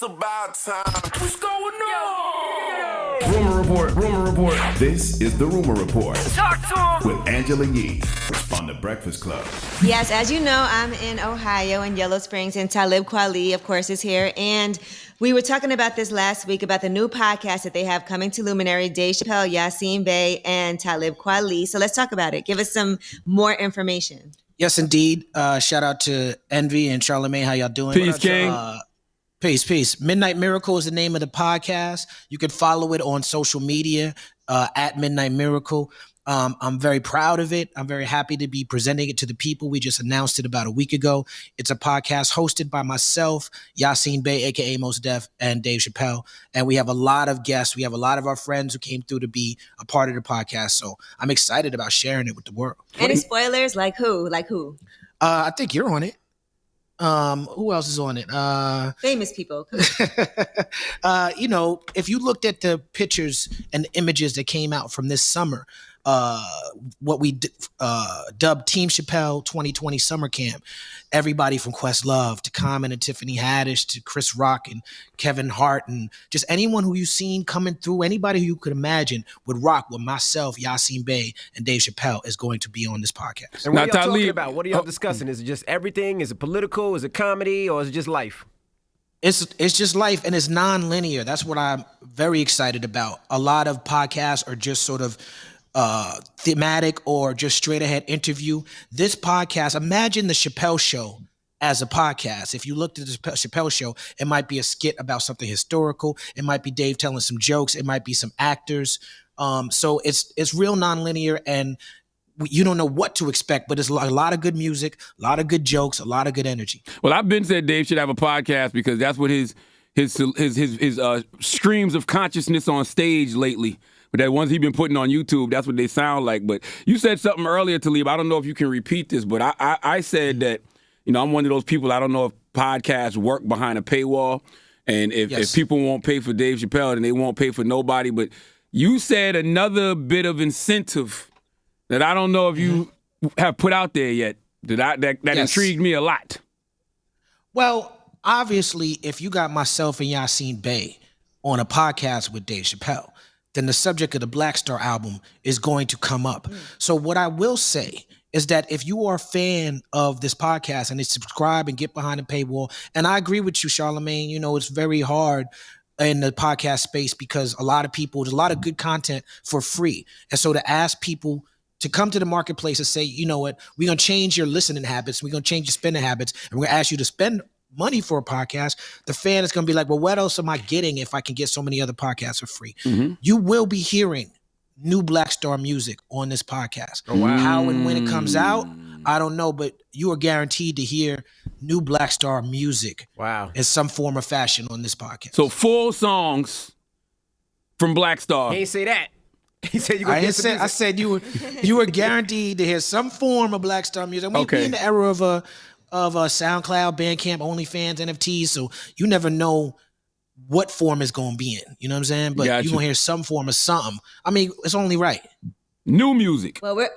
about time. What's going on? Rumor Report, Rumor Report. This is the Rumor Report. Talk to him. With Angela Yee on The Breakfast Club. Yes, as you know, I'm in Ohio, in Yellow Springs, and Talib Kweli, of course, is here. And we were talking about this last week, about the new podcast that they have coming to Luminary, Dave Chappelle, Yasiin Bey, and Talib Kweli. So let's talk about it. Give us some more information. Yes, indeed. Shout out to Envy and Charlamagne. How y'all doing? Peace, King. Peace. Midnight Miracle is the name of the podcast. You can follow it on social media at Midnight Miracle. I'm very proud of it. I'm very happy to be presenting it to the people. We just announced it about a week ago. It's a podcast hosted by myself, Yasiin Bey, a.k.a. Mos Def, and Dave Chappelle. And we have a lot of guests. We have a lot of our friends who came through to be a part of the podcast. So I'm excited about sharing it with the world. Any spoilers? Like who? I think you're on it. Who else is on it? Famous people. If you looked at the pictures and the images that came out from this summer, what we dubbed Team Chappelle 2020 Summer Camp, everybody from Questlove to Common and Tiffany Haddish to Chris Rock and Kevin Hart and just anyone who you've seen coming through, anybody who you could imagine would rock with myself, Yasiin Bey, and Dave Chappelle is going to be on this podcast. And what are y'all talking about? What are y'all discussing? Is it just everything? Is it political? Is it comedy? Or is it just life? It's just life, and it's non-linear. That's what I'm very excited about. A lot of podcasts are just sort of thematic or just straight ahead interview. This podcast, imagine the Chappelle Show as a podcast. If you looked at the Chappelle Show, it might be a skit about something historical. It might be Dave telling some jokes. It might be some actors. So it's real nonlinear, and you don't know what to expect, but it's a lot of good music, a lot of good jokes, a lot of good energy. Well, I've been said Dave should have a podcast because that's what his streams of consciousness on stage lately. But that ones he's been putting on YouTube, that's what they sound like. But you said something earlier, Talib. I don't know if you can repeat this, but I said that, I'm one of those people, I don't know if podcasts work behind a paywall. And if people won't pay for Dave Chappelle, then they won't pay for nobody. But you said another bit of incentive that I don't know if you have put out there yet, that intrigued me a lot. Well, obviously, if you got myself and Yasiin Bey on a podcast with Dave Chappelle, then the subject of the Black Star album is going to come up. So what I will say is that if you are a fan of this podcast and they subscribe and get behind the paywall, and I agree with you, Charlamagne, it's very hard in the podcast space because there's a lot of good content for free. And so to ask people to come to the marketplace and say, you know what, we're going to change your listening habits, we're going to change your spending habits, and we're going to ask you to spend money for a podcast, the fan is going to be like, well, what else am I getting if I can get so many other podcasts for free? Mm-hmm. You will be hearing new Black Star music on this podcast. Oh, wow. How and when it comes out, I don't know, but you are guaranteed to hear new Black Star music in some form or fashion on this podcast. So full songs from Black Star. He ain't say that. He said you. I said you were guaranteed to hear some form of Black Star music. We in the era of SoundCloud, Bandcamp, OnlyFans, NFTs, so you never know what form it's going to be in. You know what I'm saying? But you're going to hear some form of something. I mean, it's only right. New music. Well, we're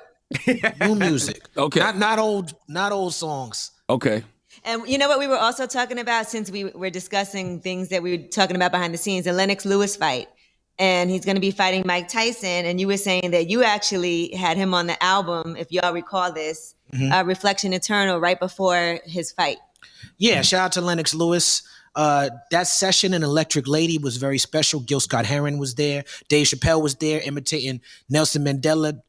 new music. Okay. Not old songs. Okay. And you know what we were also talking about, since we were discussing things that we were talking about behind the scenes, the Lennox Lewis fight. And he's going to be fighting Mike Tyson. And you were saying that you actually had him on the album, if y'all recall this, Reflection Eternal, right before his fight. Yeah, shout out to Lennox Lewis. That session in Electric Lady was very special. Gil Scott-Heron was there. Dave Chappelle was there imitating Nelson Mandela.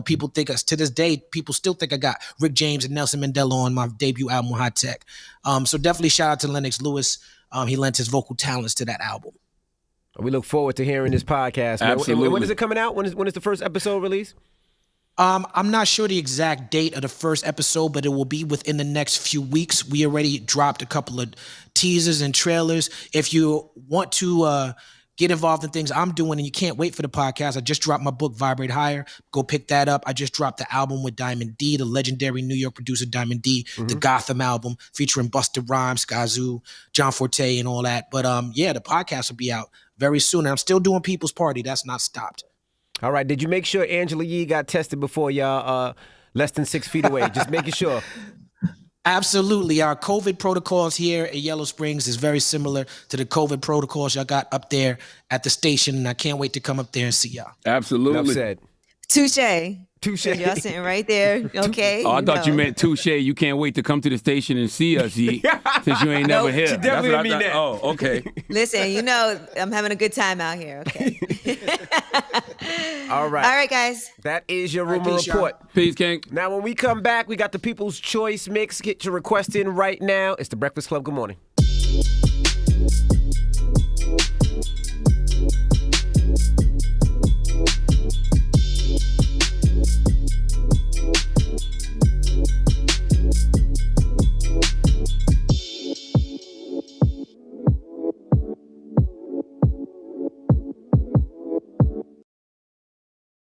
People think to this day, people still think I got Rick James and Nelson Mandela on my debut album, High Tech. So definitely shout out to Lennox Lewis. He lent his vocal talents to that album. We look forward to hearing this podcast. Absolutely. When is it coming out? When is the first episode released? I'm not sure the exact date of the first episode, but it will be within the next few weeks. We already dropped a couple of teasers and trailers. If you want to get involved in things I'm doing and you can't wait for the podcast, I just dropped my book, Vibrate Higher. Go pick that up. I just dropped the album with Diamond D, the legendary New York producer Diamond D, the Gotham album featuring Busta Rhymes, Skyzoo, John Forte, and all that. But the podcast will be out very soon. And I'm still doing People's Party. That's not stopped. All right. Did you make sure Angela Yee got tested before y'all less than 6 feet away? Just making sure. Absolutely. Our COVID protocols here at Yellow Springs is very similar to the COVID protocols y'all got up there at the station, and I can't wait to come up there and see y'all. Absolutely. Enough said. Touche. Touche. Y'all sitting right there. Okay. Oh, I thought you know. meant touche. You can't wait to come to the station and see us, Yee, since you ain't never Nope. here. She definitely That's what didn't mean that. Oh, okay. Listen, you know I'm having a good time out here. Okay. All right. All right, guys. That is your All right, rumor peace, y'all. report. Peace, King. Now, when we come back, we got the People's Choice mix. Get your request in right now. It's the Breakfast Club. Good morning.